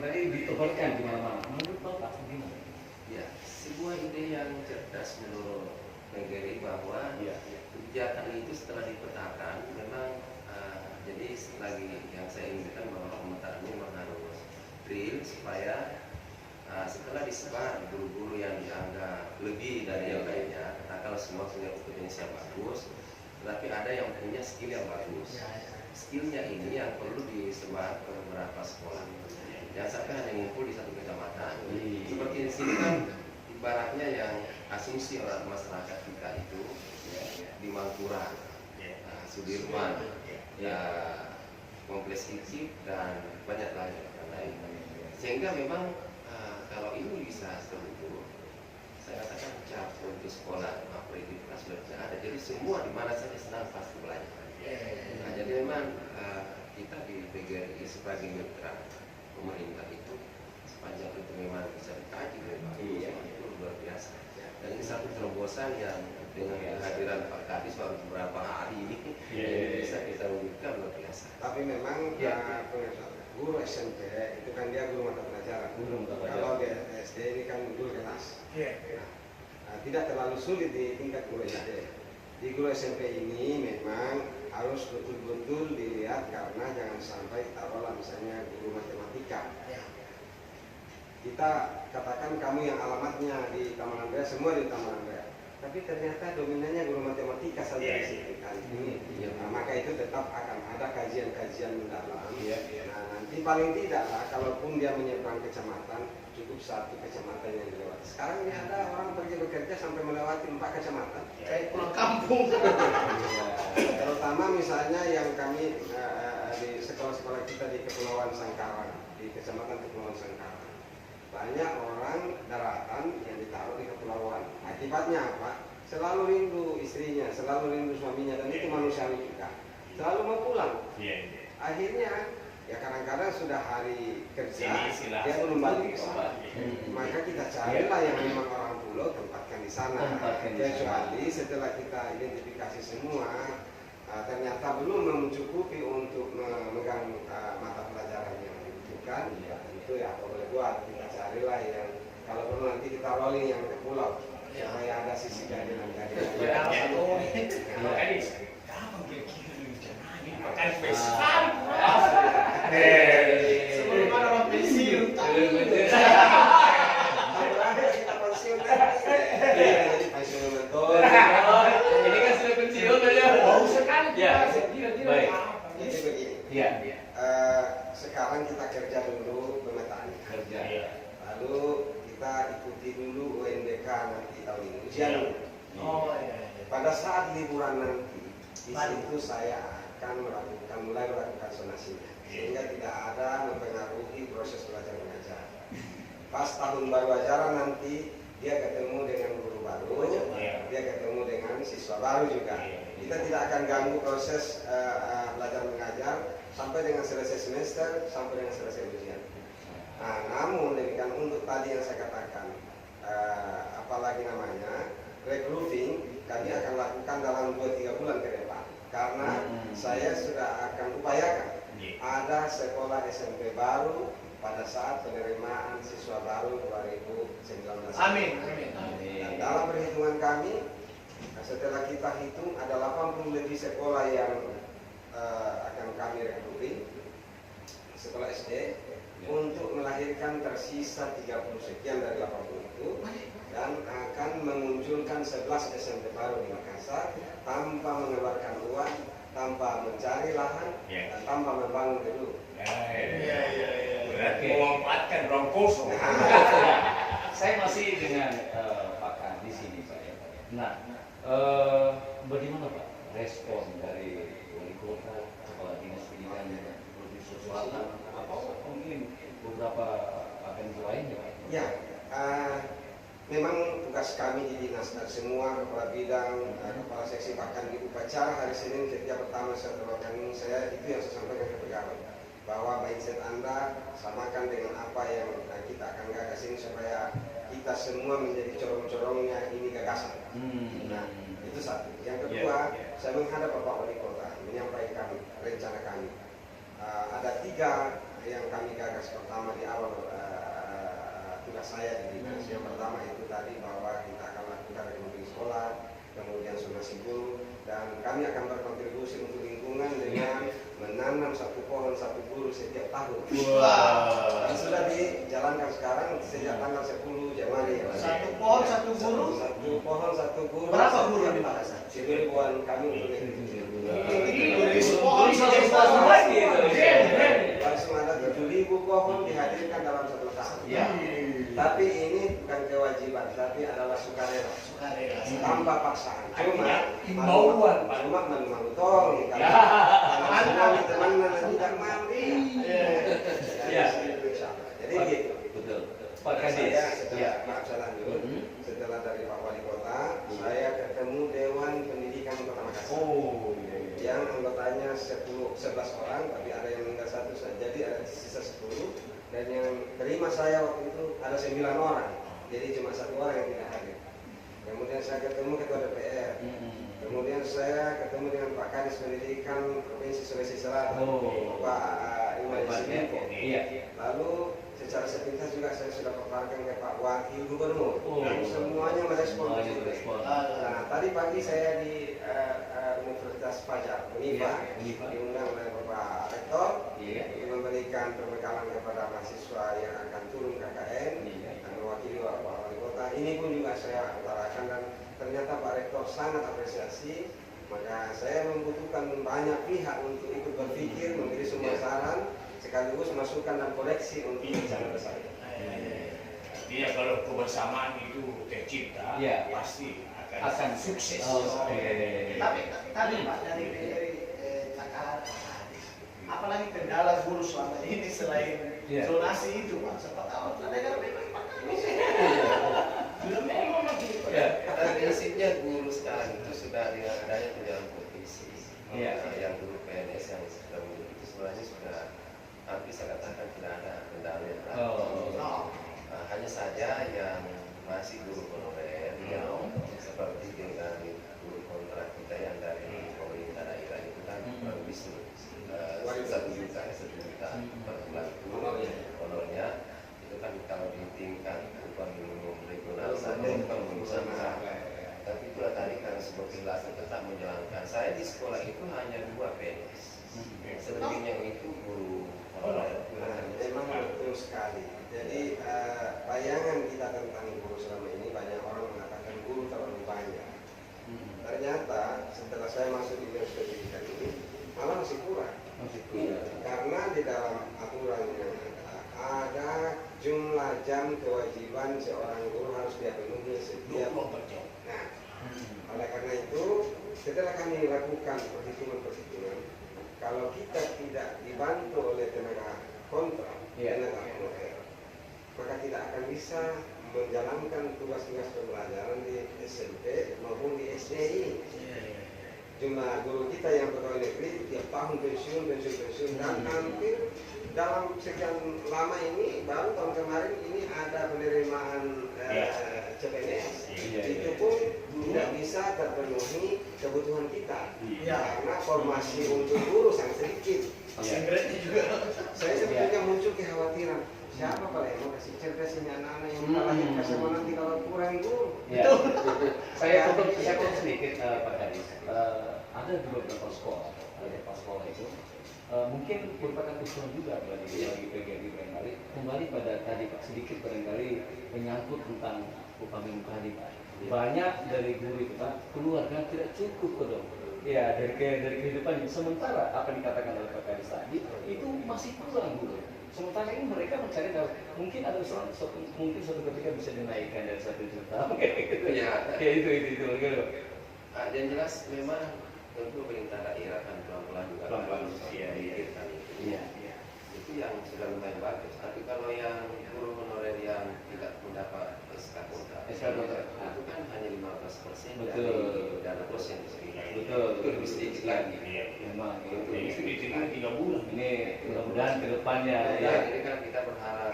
tadi ditebarkan di mana-mana. Menurut Bapak gimana? Ya, sebuah ide yang cerdas menurut negeri bahwa Iya. kebijakan itu setelah dipetakan memang jadi lagi yang saya inginkan bahwa pemetaan ini memang harus real supaya setelah disebar guru-guru yang dianggap lebih dari yang lainnya, katakanlah semua punya kompetensi yang bagus, tetapi ada yang punya skill yang bagus. Skillnya ini yang perlu disebar ke beberapa sekolah. Jangan sampai hanya ngumpul di satu kecamatan. Seperti di sini kan ibaratnya yang asumsi orang masyarakat kita itu di Mangkurat, Sudirman, Kompleks Ikip dan banyak lagi yang lain. Sehingga memang kalau ini bisa terhubung, saya katakan cap untuk sekolah pendidikan sudah tidak ada. Jadi semua di mana saja senang pasti belajar. Nah, jadi memang kita di PGRI sebagai mitra pemerintah itu sepanjang itu memang bisa dikaji memang itu luar biasa. Dan ini satu terobosan yang dengan kehadiran Pak Kadis baru beberapa hari ini bisa kita wujudkan luar biasa. Tapi memang guru SMP itu kan dia guru mata pelajaran. Kalau di SD ini kan guru kelas. Nah, tidak terlalu sulit di tingkat guru SD. Di guru SMP ini memang harus betul-betul dilihat karena jangan sampai taruhlah misalnya guru matematika. Kita katakan kamu yang alamatnya di Taman Andrea, semua di Taman Andrea. Tapi ternyata dominannya guru matematika saja di sini kali ini. Nah, maka itu tetap akan ada kajian-kajian mendalam. Nah, nanti paling tidaklah kalaupun dia menyeberang kecamatan, cukup satu kecamatan yang dilewati. Sekarang ini ada orang pergi bekerja sampai melewati 4 kecamatan. Kayak pulang kampung. Terutama misalnya yang kami di sekolah-sekolah kita di Kepulauan Sangkaran, di Kecamatan Kepulauan Sangkaran. Banyak orang daratan yang ditaruh di kepulauan. Akibatnya apa? Selalu rindu istrinya, selalu rindu suaminya, dan itu manusiawi juga. Selalu mau pulang. Akhirnya, ya kadang-kadang sudah hari kerja, dia belum balik ke sana. Maka kita carilah yang memang orang pulau, tempatkan di sana. Kecuali setelah kita identifikasi semua, ternyata belum mencukupi untuk memegang mata pelajaran yang dibutuhkan. Itu ya apa boleh buat, kita carilah yang kalau perlu nanti kita rolling yang ke pulau supaya ada sisi keadilan. Sebelum ada orang pensiun. Kita pensiun jadi pensiun betul. Ini kan sudah pensiun aja. Bau sekali. Baik. Jadi begini. Sekarang kita kerja dulu pemetaan. Lalu kita ikuti dulu UNBK nanti tahun ini ujian. Pada saat liburan nanti, di situ saya akan mulai melakukan sonasinya, sehingga tidak ada mempengaruhi proses belajar mengajar. Pas tahun baru ajaran nanti dia ketemu dengan guru baru, dia ketemu dengan siswa baru juga. Kita tidak akan ganggu proses belajar mengajar sampai dengan selesai semester, sampai dengan selesai ujian. Nah, namun demikian untuk tadi yang saya katakan, apalagi namanya recruiting, kami akan lakukan dalam 2-3 bulan ke depan. Karena saya sudah akan upayakan ada sekolah SMP baru pada saat penerimaan siswa baru 2019. Amin. Dan dalam perhitungan kami, setelah kita hitung ada 80 lebih sekolah yang akan kami recruiting, sekolah SD, untuk melahirkan tersisa 30 sekian dari 80 itu, dan akan memunculkan 11 SMP baru di Makassar tanpa mengeluarkan uang, tanpa mencari lahan, dan tanpa membangun gedung. Berarti memanfaatkan ruang kosong. Saya masih dengan Pak Kadis ini, Pak. Nah, bagaimana Pak respon dari wali kota, kepala dinas pendidikan Provinsi Selatan, atau mungkin beberapa agensi lainnya? Ya, memang tugas kami di dinas dan semua kepala bidang, kepala seksi, bahkan di upacara hari Senin ketika pertama saya terbakan saya itu yang saya sampaikan ke pegawai, bahwa mindset Anda samakan dengan apa yang kita akan gagas ini supaya kita semua menjadi corong-corongnya ini gagasan. Nah, itu satu. Yang kedua, saya menghadap Bapak Wali Kota menyampaikan rencana kami. Ada 3 yang kami gagas pertama di awal tugas saya di dinas. Yang pertama itu tadi bahwa kita akan lakukan rekrutmen sekolah, kemudian zonasi guru, dan kami akan berkontribusi untuk lingkungan dengan menanam 1 pohon 1 guru setiap tahun. Dan sudah dijalankan sekarang sejak tanggal 10 Januari. 1 pohon 1 guru. 1 pohon 1 guru. Berapa guru setiap di tahun. Makassar? 1000-an kami untuk Pohon langsung ada 7.000 pohon dihadirkan dalam 1 tahun. Ya. Tapi ini bukan kewajiban, tapi adalah sukarela. Tanpa paksaan. Imbauan, Pak. Cuma memang tol. Karena teman-teman tidak mau. Ya. Jadi gitu. Betul. Pak Saya Kadis. setelah, maaf saya lanjut, setelah dari Pak Wali Kota, saya ketemu Dewan Pendidikan Kota Makassar. Oh. Yang anggotanya 11 orang, tapi ada yang meninggal 1 saja, jadi ada sisa 10. Dan yang terima saya waktu itu ada 9 orang, jadi cuma 1 orang yang tidak hadir. Kemudian saya ketemu Ketua DPR, kemudian saya ketemu dengan Pak Kadis Pendidikan Provinsi Sulawesi Selatan, Pak Iwan Sidiko. Iya. Lalu secara sepintas juga saya sudah paparkan ke Pak Wakil Gubernur, dan semuanya merespon. Nah, tadi pagi saya di Universitas Fajar, UNIFA, diundang oleh Bapak Rektor, memberikan perbekalan kepada mahasiswa yang akan turun KKN, dan mewakili Pak Wali Kota. Ini pun juga saya utarakan, dan ternyata Pak Rektor sangat apresiasi. Maka saya membutuhkan banyak pihak untuk ikut berpikir, memberi semua saran, sekaligus masukan dan koreksi untuk rencana besar. Dia kalau kebersamaan itu tercipta, Ya. pasti Akan sukses. Tapi Pak dari Kakak, apalagi kendala guru selama ini selain zonasi itu Pak, siapa tahu negara bebas Pak. Pada prinsipnya guru sekarang itu sudah dengan adanya tunjangan profesi. Yang dulu PNS yang sudah menjadi itu sebenarnya sudah hampir saya katakan tidak ada kendala yang hanya saja yang masih guru honorer yang seperti dengan guru kontrak kita yang dari pemerintah daerah itu kan lebih 1 juta per bulan honornya itu kan kalau di tingkat upah minimum regional saja itu kan belum sama. Tapi itulah tadi karena sebuah kelas tetap menjalankan. Saya di sekolah itu hanya 2 PNS. Selebihnya itu guru honorer. Memang betul sekali. Jadi bayangan kita tentang guru selama ini, banyak orang mengatakan guru terlalu banyak. Ternyata setelah saya masuk di dinas pendidikan ini malah masih kurang. Karena di dalam aturannya ada jumlah jam kewajiban seorang guru harus dia penuhi setiap. Nah, oleh karena itu setelah kami lakukan perhitungan, kalau kita tidak dibantu oleh tenaga kontrak, tenaga honorer, maka tidak akan bisa menjalankan tugas-tugas pembelajaran di SMP maupun di SDI. Jumlah guru kita yang pegawai negeri tiap tahun pensiun, dan hampir dalam sekian lama ini, baru tahun kemarin ini ada penerimaan CPNS. Itu pun tidak bisa terpenuhi kebutuhan kita, karena formasi untuk guru sangat sedikit. Saya sebetulnya muncul kekhawatiran, siapa Pak yang mau kasih cerdas ini anak-anak yang kalahnya kasih nanti kalau kurang guru. Saya potong sedikit Pak Kadis. Ada beberapa sekolah, itu mungkin merupakan usulan juga bagi PGRI barangkali kembali pada tadi Pak, sedikit barangkali menyangkut tentang upah minimum tadi Pak. Banyak dari guru itu Pak keluarga tidak cukup dong. Ya dari kehidupan, sementara apa yang dikatakan oleh Pak Kadis tadi itu masih kurang guru. Sementara ini mereka mencari mungkin ada mungkin suatu ketika bisa dinaikkan dari 1 juta. Ya itu. Dan jelas memang tentu pemerintah daerah kan pelan-pelan juga memikirkan itu. Itu yang sudah lumayan bagus. Tapi kalau yang guru honorer yang tidak mendapat SK kontrak, itu kan hanya 15% dari dana dosen itu sendiri. Itu lebih sedikit lagi. Memang Itu ditinggal 3 bulan. Ini mudah-mudahan kedepannya Ini kan kita berharap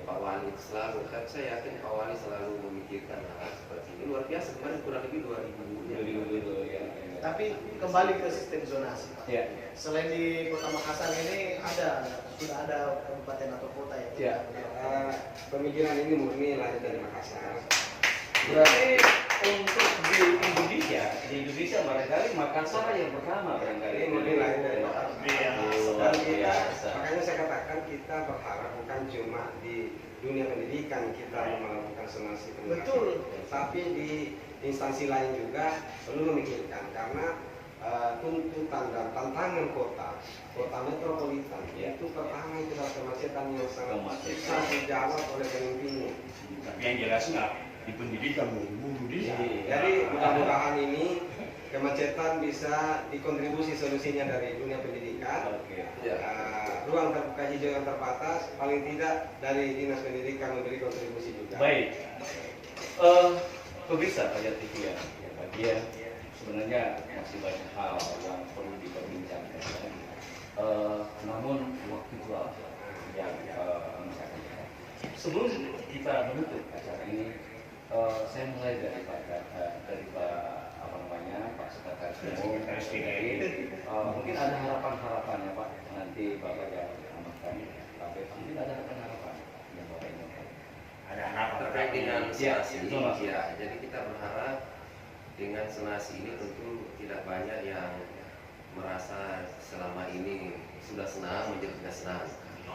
Pak Wali selalu, kan saya yakin Pak Wali selalu memikirkan hal seperti ini. Luar biasa, kemarin kurang lebih 2.000 guru. tapi kembali ke sistem zonasi, Pak. Ya. Selain di Kota Makassar ini sudah ada kabupaten atau kota yang Ya. Pemikiran ini murni lahir dari Makassar. Berarti untuk di Indonesia barangkali Makassar yang pertama barangkali. Ini murni lahir dari Makassar. Iya. Dan kita, biasa. makanya saya katakan kita berharap bukan cuma di dunia pendidikan kita melakukan zonasi pendidikan, Betul. tapi di instansi lain juga perlu memikirkan karena tuntutan dan tantangan kota metropolitan itu pertama itu adalah kemacetan yang sangat susah dijawab oleh pemimpinnya. Tapi yang jelas nggak di pendidikan buru-buru dia. Jadi mudah-mudahan ini kemacetan bisa dikontribusi solusinya dari dunia pendidikan. Oke. Ruang terbuka hijau yang terbatas, paling tidak dari dinas pendidikan memberi kontribusi juga. Baik. Pemirsa Fajar TV ya, bagian sebenarnya masih banyak hal yang perlu diperbincangkan. Namun waktu juga yang misalkan sebelum kita menutup acara ini, saya mulai dari Pak Sekretaris Umum. Mungkin ada harapan-harapannya Pak, nanti Bapak yang mengamankan, tapi mungkin ada harapan-harapan yang Bapak inginkan. Ada harapan Terkait dengan zonasi ini, zonasi. ya, jadi kita berharap dengan zonasi ini tentu tidak banyak yang merasa selama ini sudah senang menjadi tidak senang.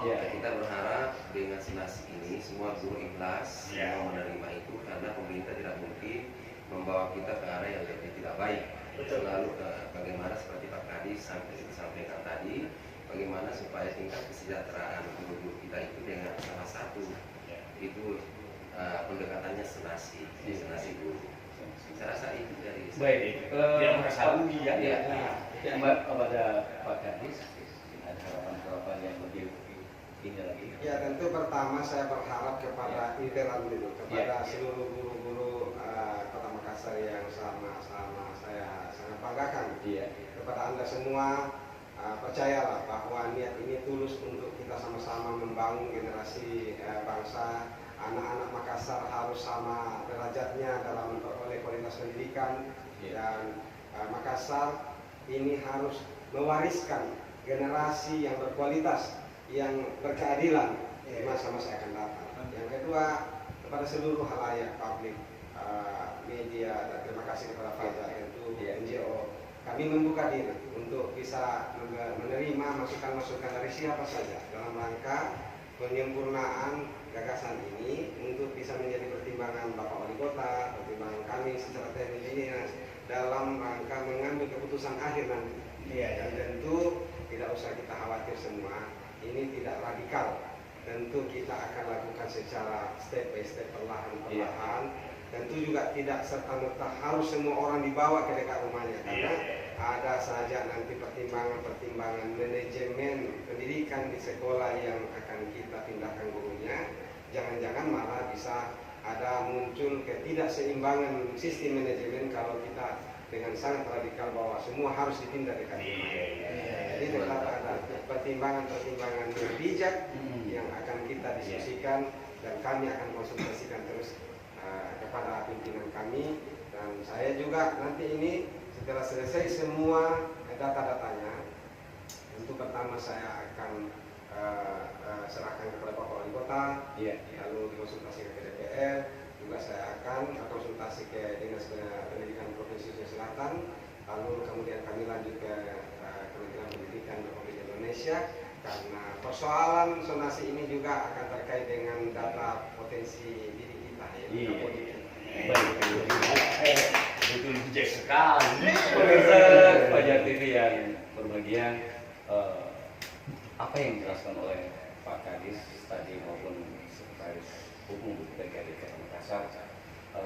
Ya. Kita berharap dengan zonasi ini semua guru ikhlas Ya. mau menerima itu karena pemerintah tidak mungkin membawa kita ke arah yang lebih tidak baik. Selalu bagaimana seperti Pak Kadis sampai disampaikan tadi, bagaimana supaya tingkat kesejahteraan guru kita itu dengan salah satu itu pendekatannya zonasi guru. Saya rasa itu dari Baik, Dia merasa rugi ya. Ya. Mbak kepada Pak Kadis, ada harapan-harapan yang lebih ini lagi. Ya tentu pertama saya berharap kepada internal dulu, kepada Ya. seluruh guru-guru Kota Makassar yang sama-sama saya sangat banggakan. Iya. Kepada Anda semua, percayalah bahwa niat ini tulus untuk kita sama-sama membangun generasi bangsa. Anak-anak Makassar harus sama derajatnya dalam memperoleh kualitas pendidikan, dan Makassar ini harus mewariskan generasi yang berkualitas, yang berkeadilan di masa-masa akan datang. Yang kedua, kepada seluruh halayak publik, media, dan terima kasih kepada Fajar tentu NGO, kami membuka diri untuk bisa menerima masukan-masukan dari siapa saja dalam rangka penyempurnaan gagasan ini untuk bisa menjadi pertimbangan Bapak Wali Kota, pertimbangan kami secara teknis ini dalam rangka mengambil keputusan akhir nanti. Dan tentu tidak usah kita khawatir semua, ini tidak radikal. Tentu kita akan lakukan secara step by step, perlahan-perlahan. Tentu juga tidak serta-merta harus semua orang dibawa ke dekat rumahnya, karena ada saja nanti pertimbangan manajemen pendidikan di sekolah yang akan kita pindahkan gurunya. Jangan-jangan malah bisa ada muncul ketidakseimbangan sistem manajemen kalau kita dengan sangat radikal bahwa semua harus dipindah dekat rumah. Jadi tetap ada pertimbangan-pertimbangan yang bijak yang akan kita diskusikan, dan kami akan konsultasikan terus kepada pimpinan kami. Dan saya juga nanti ini setelah selesai semua data-datanya, tentu pertama saya akan serahkan kepada Bapak Wali Kota, lalu dikonsultasikan ke DPR, juga saya akan konsultasi ke Dinas Pendidikan Provinsi Sulawesi Selatan, lalu kemudian kami lanjut ke Kementerian Pendidikan Republik Indonesia, karena persoalan zonasi ini juga akan terkait dengan data potensi diri kita ya. Betul bijak sekali. Pemirsa Fajar TV yang berbahagia, apa yang dijelaskan oleh Pak Kadis tadi maupun Sekretaris Umum DKI Kota Makassar,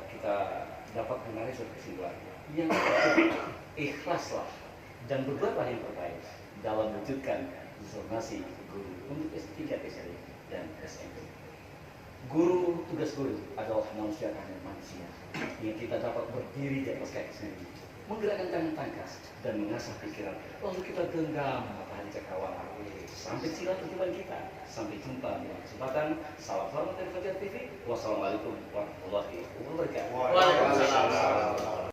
kita dapat menarik suatu kesimpulan yang ikhlaslah dan berbuatlah yang terbaik dalam mewujudkan zonasi guru untuk S3, S2 dan SMP. Tugas guru adalah manusia karena manusia, yang kita dapat berdiri di atas kaki sendiri, menggerakkan tangan tangkas dan mengasah pikiran, lalu kita genggam matahari cakrawala sampai sila tujuan kita. Sampai jumpa di kesempatan. Salam hormat dari Fajar TV. Wassalamualaikum warahmatullahi wabarakatuh. Waalaikumsalam.